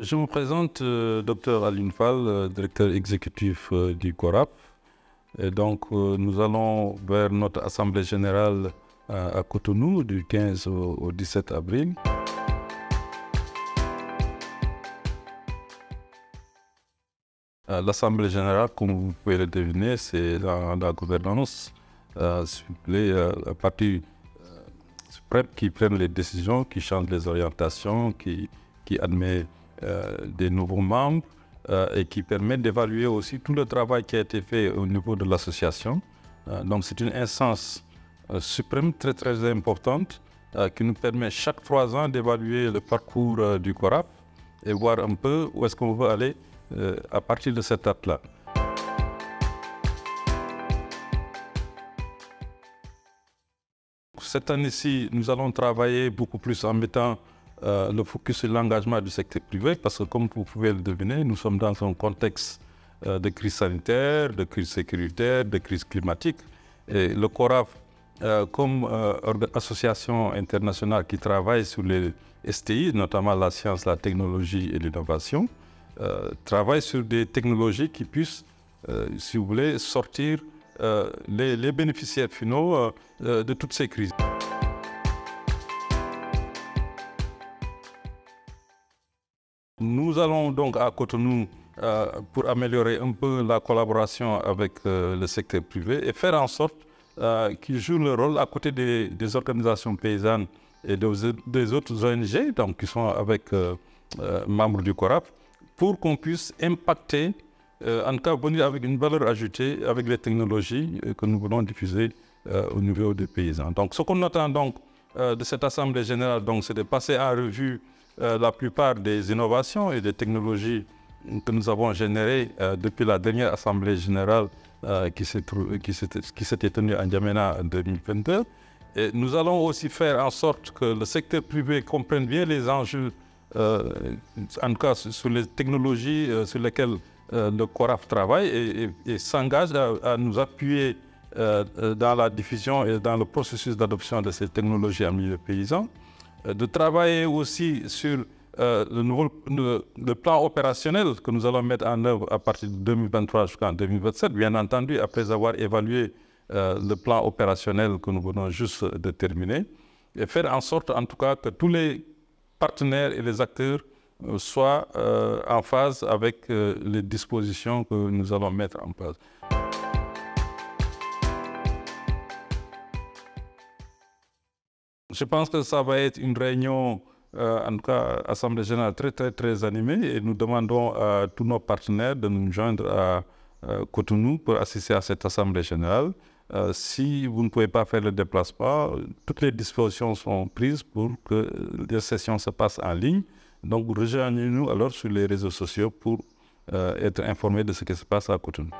Je me présente, Dr Alioune Fall, directeur exécutif du CORAP. Et donc, nous allons vers notre Assemblée générale à Cotonou du 15 au 17 avril. L'Assemblée générale, comme vous pouvez le deviner, c'est la gouvernance, la partie suprême qui prenne les décisions, qui change les orientations, qui admet des nouveaux membres et qui permet d'évaluer aussi tout le travail qui a été fait au niveau de l'association. Donc c'est une instance suprême très importante qui nous permet chaque 3 ans d'évaluer le parcours du CORAP et voir un peu où est-ce qu'on veut aller à partir de cette date-là. Cette année-ci, nous allons travailler beaucoup plus en mettant le focus sur l'engagement du secteur privé parce que, comme vous pouvez le deviner, nous sommes dans un contexte de crise sanitaire, de crise sécuritaire, de crise climatique. Et le CORAP, comme association internationale qui travaille sur les STI, notamment la science, la technologie et l'innovation, travaille sur des technologies qui puissent, si vous voulez, sortir les bénéficiaires finaux de toutes ces crises. Nous allons donc à Cotonou pour améliorer un peu la collaboration avec le secteur privé et faire en sorte qu'ils jouent le rôle à côté des organisations paysannes et des autres ONG donc, qui sont avec membres du CORAP pour qu'on puisse impacter, en tout cas venir avec une valeur ajoutée avec les technologies que nous voulons diffuser au niveau des paysans. Donc ce qu'on attend donc de cette Assemblée générale, c'est de passer en revue la plupart des innovations et des technologies que nous avons générées depuis la dernière Assemblée générale qui s'était tenue à N'Djamena en 2022. Et nous allons aussi faire en sorte que le secteur privé comprenne bien les enjeux, en tout cas sur les technologies sur lesquelles le CORAP travaille et s'engage à nous appuyer dans la diffusion et dans le processus d'adoption de ces technologies en milieu paysan. De travailler aussi sur le plan opérationnel que nous allons mettre en œuvre à partir de 2023 jusqu'en 2027, bien entendu, après avoir évalué le plan opérationnel que nous venons juste de terminer, et faire en sorte, en tout cas, que tous les partenaires et les acteurs soient en phase avec les dispositions que nous allons mettre en place. Je pense que ça va être une réunion, en tout cas, Assemblée générale très animée et nous demandons à tous nos partenaires de nous joindre à Cotonou pour assister à cette Assemblée générale. Si vous ne pouvez pas faire le déplacement, toutes les dispositions sont prises pour que les sessions se passent en ligne. Donc rejoignez-nous alors sur les réseaux sociaux pour être informés de ce qui se passe à Cotonou.